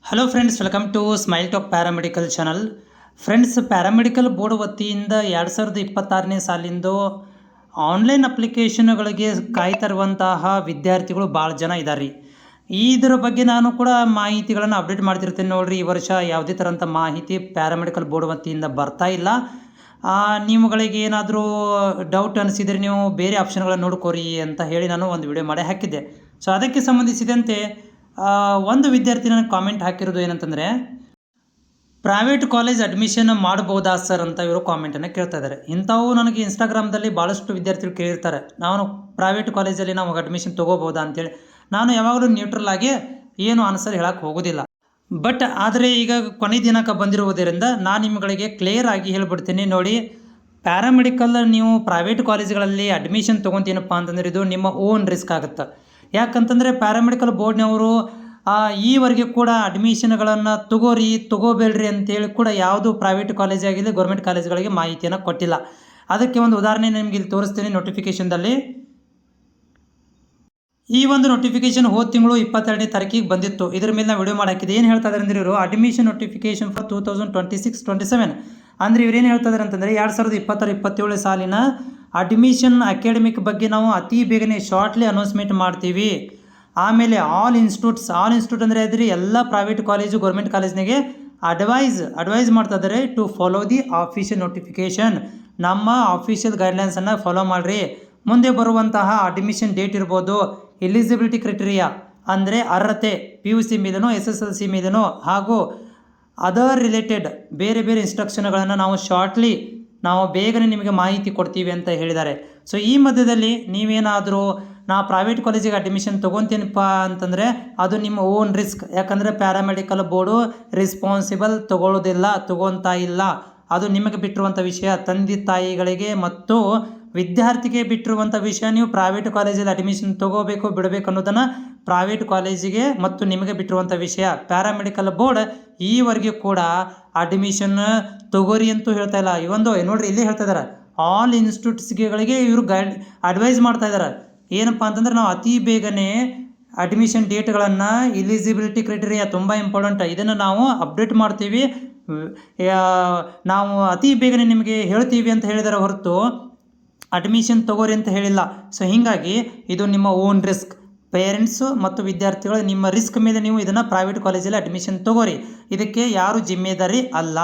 Hello friends, welcome to Smile Talk paramedical channel. Friends, paramedical board ವತಿಯಿಂದ 2026ನೇ ಸಾಲಿಂದು online ಅಪ್ಲಿಕೇಶನ್ಗಳಿಗೆ ಕಾಯ್ತಿರುವಂತಹ ವಿದ್ಯಾರ್ಥಿಗಳು ಭಾಳ ಜನ ಇದ್ದಾರೆ. ಇದರ ಬಗ್ಗೆ ನಾನು ಕೂಡ ಮಾಹಿತಿಗಳನ್ನು ಅಪ್ಡೇಟ್ ಮಾಡ್ತಿರ್ತೀನಿ. ನೋಡಿರಿ, ಈ ವರ್ಷ ಯಾವುದೇ ಥರಂಥ ಮಾಹಿತಿ ಪ್ಯಾರಾಮೆಡಿಕಲ್ ಬೋರ್ಡ್ ವತಿಯಿಂದ ಬರ್ತಾ ಇಲ್ಲ. ನಿಮ್ಮಗಳಿಗೆ ಏನಾದರೂ ಡೌಟ್ ಅನಿಸಿದರೆ ನೀವು ಬೇರೆ ಆಪ್ಷನ್ಗಳನ್ನು ನೋಡ್ಕೋರಿ ಅಂತ ಹೇಳಿ ನಾನು ಒಂದು ವಿಡಿಯೋ ಮಾಡಿ ಹಾಕಿದ್ದೆ. ಸೊ ಅದಕ್ಕೆ ಸಂಬಂಧಿಸಿದಂತೆ ಒಂದು ವಿದ್ಯಾರ್ಥಿ ನನಗೆ ಕಾಮೆಂಟ್ ಹಾಕಿರೋದು ಏನಂತಂದರೆ, ಪ್ರೈವೇಟ್ ಕಾಲೇಜ್ ಅಡ್ಮಿಷನ್ ಮಾಡ್ಬೋದಾ ಸರ್ ಅಂತ ಇವರು ಕಾಮೆಂಟನ್ನು ಕೇಳ್ತಾ ಇದ್ದಾರೆ. ಇಂಥವು ನನಗೆ ಇನ್ಸ್ಟಾಗ್ರಾಮ್ದಲ್ಲಿ ಭಾಳಷ್ಟು ವಿದ್ಯಾರ್ಥಿಗಳು ಕೇಳಿರ್ತಾರೆ, ನಾನು ಪ್ರೈವೇಟ್ ಕಾಲೇಜಲ್ಲಿ ನಾವು ಅಡ್ಮಿಷನ್ ತೊಗೋಬೋದಾ ಅಂತೇಳಿ. ನಾನು ಯಾವಾಗಲೂ ನ್ಯೂಟ್ರಲ್ ಆಗಿ ಏನು ಆನ್ಸರ್ ಹೇಳಕ್ಕೆ ಹೋಗೋದಿಲ್ಲ. ಬಟ್ ಆದರೆ ಈಗ ಕೊನೆ ದಿನಾಂಕ ಬಂದಿರುವುದರಿಂದ ನಾನು ನಿಮ್ಮಗಳಿಗೆ ಕ್ಲಿಯರ್ ಆಗಿ ಹೇಳ್ಬಿಡ್ತೀನಿ. ನೋಡಿ, ಪ್ಯಾರಾಮೆಡಿಕಲ್ ನೀವು ಪ್ರೈವೇಟ್ ಕಾಲೇಜ್ಗಳಲ್ಲಿ ಅಡ್ಮಿಷನ್ ತೊಗೊತೀನಪ್ಪ ಅಂತಂದರೆ ಇದು ನಿಮ್ಮ ಓನ್ ರಿಸ್ಕ್ ಆಗುತ್ತೆ. ಯಾಕಂತಂದರೆ ಪ್ಯಾರಾಮೆಡಿಕಲ್ ಬೋರ್ಡ್ನವರು ಈವರೆಗೆ ಕೂಡ ಅಡ್ಮಿಷನ್ಗಳನ್ನು ತೊಗೋಬೇಡ್ರಿ ಅಂತೇಳಿ ಕೂಡ ಯಾವುದು ಪ್ರೈವೇಟ್ ಕಾಲೇಜ್ ಆಗಿರಲಿ ಗೌರ್ಮೆಂಟ್ ಕಾಲೇಜ್ಗಳಿಗೆ ಮಾಹಿತಿಯನ್ನು ಕೊಟ್ಟಿಲ್ಲ. ಅದಕ್ಕೆ ಒಂದು ಉದಾಹರಣೆ ನಿಮಗೆ ಇಲ್ಲಿ ತೋರಿಸ್ತೀನಿ. ನೋಟಿಫಿಕೇಷನ್ದಲ್ಲಿ ಈ ಒಂದು ನೋಟಿಫಿಕೇಷನ್ ಹೋದ ತಿಂಗಳು 22ನೇ ತಾರೀಕಿಗೆ ಬಂದಿತ್ತು. ಇದರ ಮೇಲೆ ನಾನು ವಿಡಿಯೋ ಮಾಡಿ ಹಾಕಿದೆ. ಏನು ಹೇಳ್ತಾ ಇದ್ದಾರೆ ಅಂದರೆ, ಇವರು ಅಡ್ಮಿಷನ್ ನೋಟಿಫಿಕೇಷನ್ ಫಾರ್ 2026-27 ಅಂದರೆ ಇವ್ರು ಏನು ಹೇಳ್ತಾ ಇದ್ದಾರೆ ಅಂತಂದರೆ 2026-27 ಸಾಲಿನ ಅಡ್ಮಿಷನ್ ಅಕಾಡೆಮಿಕ್ ಬಗ್ಗೆ ನಾವು ಅತಿ ಬೇಗನೆ ಶಾರ್ಟ್ಲಿ ಅನೌನ್ಸ್ಮೆಂಟ್ ಮಾಡ್ತೀವಿ. ಆಮೇಲೆ ಆಲ್ ಇನ್ಸ್ಟಿಟ್ಯೂಟ್ ಅಂದರೆ ಅದ್ರಿ ಎಲ್ಲ ಪ್ರೈವೇಟ್ ಕಾಲೇಜು ಗೌರ್ಮೆಂಟ್ ಕಾಲೇಜ್ನಾಗೆ ಅಡ್ವೈಸ್ ಮಾಡ್ತಾ ಇದ್ದಾರೆ to follow the official notification. ನಮ್ಮ ಆಫಿಷಿಯಲ್ ಗೈಡ್ಲೈನ್ಸನ್ನು ಫಾಲೋ ಮಾಡಿರಿ. ಮುಂದೆ ಬರುವಂತಹ ಅಡ್ಮಿಷನ್ ಡೇಟ್ ಇರ್ಬೋದು, ಎಲಿಜಿಬಿಲಿಟಿ ಕ್ರೈಟೀರಿಯಾ ಅಂದರೆ ಅರ್ಹತೆ, PUC ಮೇಲೇನೋ SSLC ಮೇಲೇನೋ ಹಾಗೂ ಅದರ್ ರಿಲೇಟೆಡ್ ಬೇರೆ ಇನ್ಸ್ಟ್ರಕ್ಷನ್ಗಳನ್ನು ನಾವು ಬೇಗನೆ ನಿಮಗೆ ಮಾಹಿತಿ ಕೊಡ್ತೀವಿ ಅಂತ ಹೇಳಿದ್ದಾರೆ. ಸೊ ಈ ಮಧ್ಯದಲ್ಲಿ ನೀವೇನಾದರೂ ನಾ ಪ್ರೈವೇಟ್ ಕಾಲೇಜಿಗೆ ಅಡ್ಮಿಷನ್ ತೊಗೊತೀನಪ್ಪ ಅಂತಂದರೆ ಅದು ನಿಮ್ಮ ಓನ್ ರಿಸ್ಕ್. ಯಾಕಂದರೆ ಪ್ಯಾರಾಮೆಡಿಕಲ್ ಬೋರ್ಡು ರೆಸ್ಪಾನ್ಸಿಬಲ್ ತೊಗೊಳ್ತಾ ಇಲ್ಲ. ಅದು ನಿಮಗೆ ಬಿಟ್ಟಿರುವಂಥ ವಿಷಯ, ತಂದೆ ತಾಯಿಗಳಿಗೆ ಮತ್ತು ವಿದ್ಯಾರ್ಥಿಗೆ ಬಿಟ್ಟಿರುವಂಥ ವಿಷಯ. ನೀವು ಪ್ರೈವೇಟ್ ಕಾಲೇಜಲ್ಲಿ ಅಡ್ಮಿಷನ್ ತೊಗೋಬೇಕು ಬಿಡಬೇಕು ಅನ್ನೋದನ್ನು ಪ್ರೈವೇಟ್ ಕಾಲೇಜಿಗೆ ಮತ್ತು ನಿಮಗೆ ಬಿಟ್ಟಿರುವಂಥ ವಿಷಯ. ಪ್ಯಾರಾಮೆಡಿಕಲ್ ಬೋರ್ಡ್ ಈವರೆಗೆ ಕೂಡ ಅಡ್ಮಿಷನ್ ತೊಗೋರಿ ಅಂತೂ ಹೇಳ್ತಾ ಇಲ್ಲ. ಇವೊಂದು ನೋಡಿರಿ, ಇಲ್ಲೇ ಹೇಳ್ತಾ ಇದ್ದಾರೆ, ಆಲ್ ಇನ್ಸ್ಟಿಟ್ಯೂಟ್ಸ್ಗಳಿಗೆ ಇವರು ಅಡ್ವೈಸ್ ಮಾಡ್ತಾ ಇದ್ದಾರೆ. ಏನಪ್ಪ ಅಂತಂದರೆ ನಾವು ಅತಿ ಬೇಗನೆ ಅಡ್ಮಿಷನ್ ಡೇಟ್ಗಳನ್ನು, ಎಲಿಜಿಬಿಲಿಟಿ ಕ್ರೈಟೀರಿಯಾ ತುಂಬ ಇಂಪಾರ್ಟೆಂಟ್, ಇದನ್ನು ನಾವು ಅಪ್ಡೇಟ್ ಮಾಡ್ತೀವಿ, ನಾವು ಅತಿ ಬೇಗನೆ ನಿಮಗೆ ಹೇಳ್ತೀವಿ ಅಂತ ಹೇಳಿದರೆ ಹೊರತು ಅಡ್ಮಿಷನ್ ತೊಗೋರಿ ಅಂತ ಹೇಳಿಲ್ಲ. ಸೊ ಹೀಗಾಗಿ ಇದು ನಿಮ್ಮ ಓನ್ ರಿಸ್ಕ್. ಪೇರೆಂಟ್ಸು ಮತ್ತು ವಿದ್ಯಾರ್ಥಿಗಳು ನಿಮ್ಮ ರಿಸ್ಕ್ ಮೇಲೆ ನೀವು ಇದನ್ನು ಪ್ರೈವೇಟ್ ಕಾಲೇಜಲ್ಲಿ ಅಡ್ಮಿಷನ್ ತೊಗೋರಿ. ಇದಕ್ಕೆ ಯಾರು ಜಿಮ್ಮೆದಾರಿ ಅಲ್ಲ.